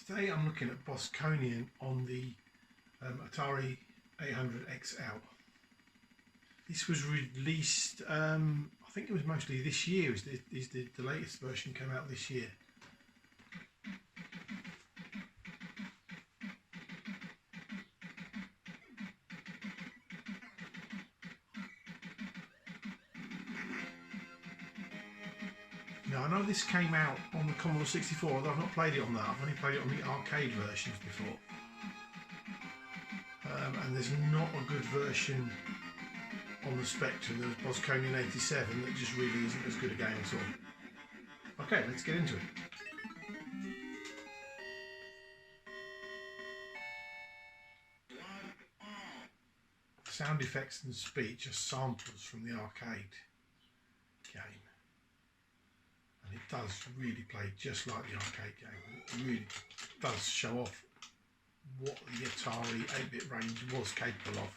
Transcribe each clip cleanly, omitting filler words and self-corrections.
Today I'm looking at Bosconian on the Atari 800 XL. This was released, I think it was mostly this year, the latest version came out this year. Now I know this came out on the Commodore 64, although I've not played it on that. I've only played it on the arcade versions before. And there's not a good version on the Spectrum. There was Bosconian 87 that just really isn't as good a game at all. Okay, let's get into it. Sound effects and speech are samples from the arcade game. And it does really play just like the arcade game. It really does show off what the Atari 8-bit range was capable of.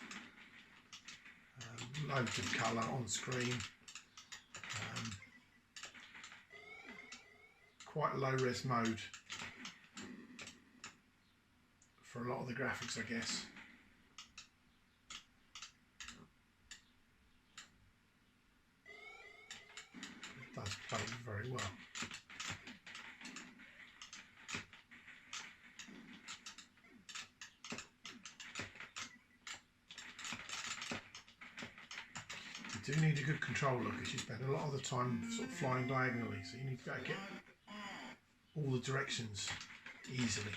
Loads of colour on screen. Quite a low-res mode for a lot of the graphics, I guess. It does play very well. You do need a good controller because you spend a lot of the time sort of flying diagonally, so you need to be able to get all the directions easily.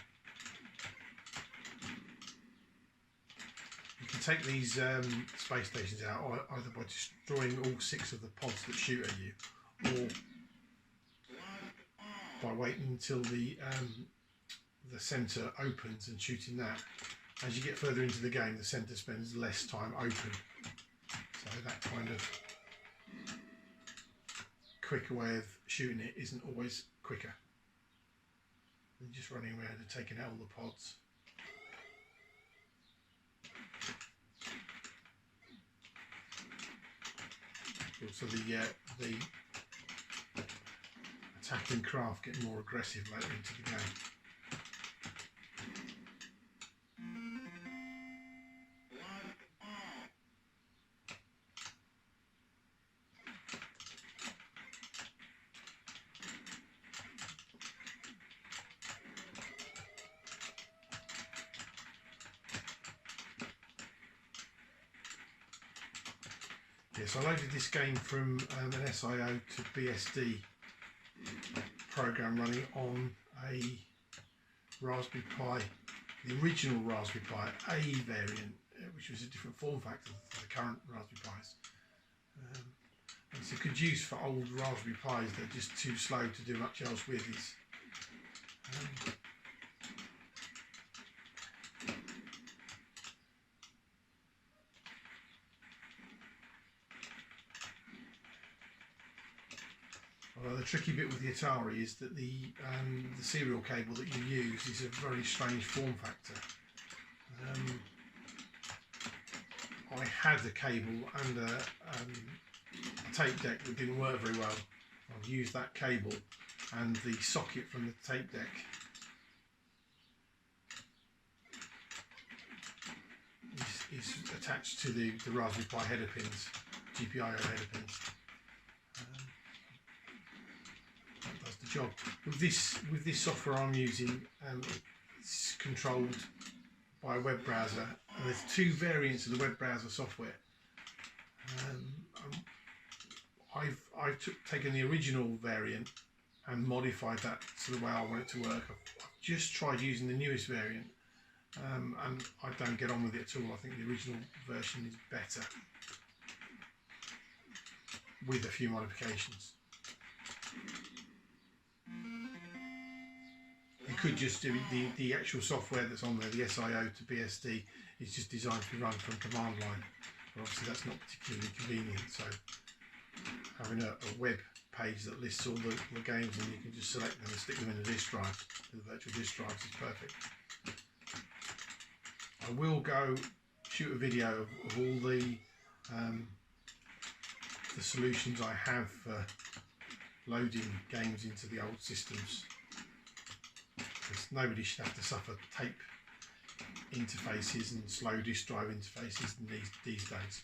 You can take these space stations out either by destroying all 6 of the pods that shoot at you, or by waiting until the centre opens and shooting that. As you get further into the game, the centre spends less time open. So that kind of quicker way of shooting it isn't always quicker than just running around and taking out all the pods. Also the attacking craft get more aggressive later into the game. Yes, I loaded this game from an SIO to BSD program running on a Raspberry Pi, the original Raspberry Pi A variant, which was a different form factor to the current Raspberry Pis. It's a good use for old Raspberry Pis that are just too slow to do much else with. Well, the tricky bit with the Atari is that the serial cable that you use is a very strange form factor. I had a cable and a tape deck that didn't work very well. I've used that cable and the socket from the tape deck is attached to the Raspberry Pi header pins, GPIO header pins. Does the job. With this software I'm using, it's controlled by a web browser, and there's 2 variants of the web browser software. I've taken the original variant and modified that to the way I want it to work. I've just tried using the newest variant, and I don't get on with it at all. I think the original version is better, with a few modifications. You could just do the actual software that's on there, the SIO to BSD, is just designed to be run from command line. But obviously that's not particularly convenient, so having a web page that lists all the games and you can just select them and stick them in a disk drive, the virtual disk drives, is perfect. I will go shoot a video of all the solutions I have for loading games into the old systems. nobody should have to suffer tape interfaces and slow disk drive interfaces these days.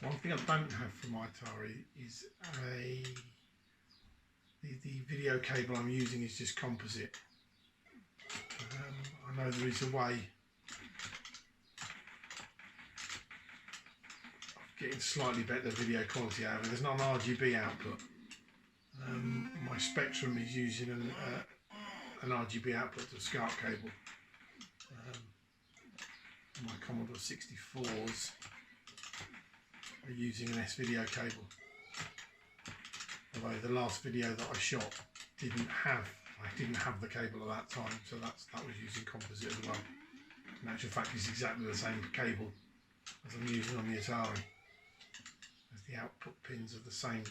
One thing I don't have from Atari is the video cable I'm using is just composite. I know there is a way of getting slightly better video quality out of it. There's not an RGB output. My Spectrum is using an RGB output to a SCART cable. My Commodore 64s are using an S-video cable. Although the last video that I shot I didn't have the cable at that time, so that was using composite as well. In actual fact, it's exactly the same cable as I'm using on the Atari, as the output pins are the same.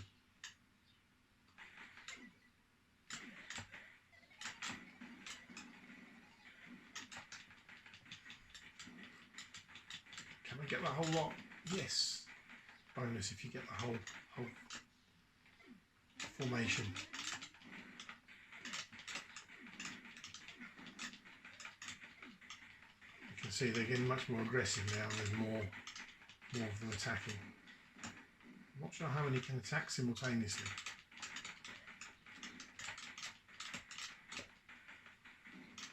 Can I get the whole lot? Yes. Bonus if you get the whole formation. You can see they're getting much more aggressive now, and there's more of them attacking. I'm not sure how many can attack simultaneously.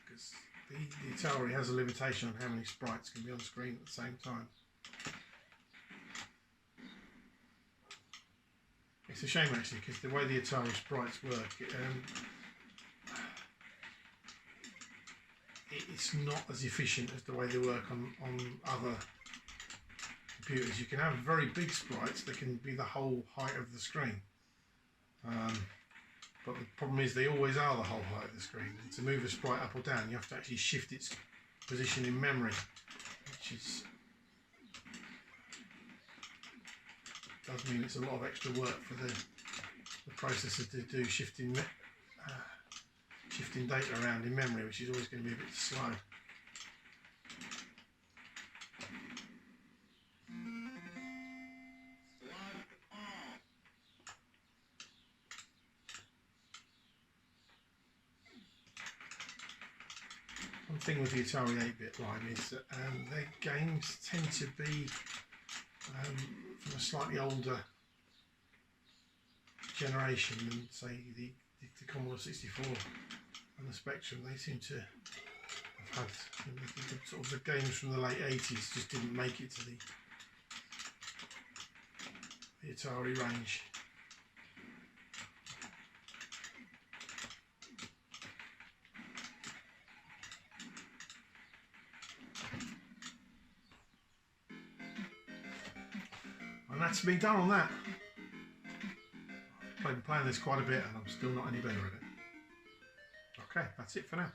Because the Atari has a limitation on how many sprites can be on screen at the same time. It's a shame actually, because the way the Atari sprites work, it's not as efficient as the way they work on other computers. You can have very big sprites that can be the whole height of the screen, but the problem is they always are the whole height of the screen. And to move a sprite up or down, you have to actually shift its position in memory, which is does mean it's a lot of extra work for the processor to do shifting data around in memory, which is always going to be a bit slow. One thing with the Atari 8-bit line is that their games tend to be from a slightly older generation than, say, the Commodore 64 and the Spectrum. They seem to have had sort of the games from the late 80s just didn't make it to the Atari range. And that's me done on that. I've been playing this quite a bit and I'm still not any better at it. Okay, that's it for now.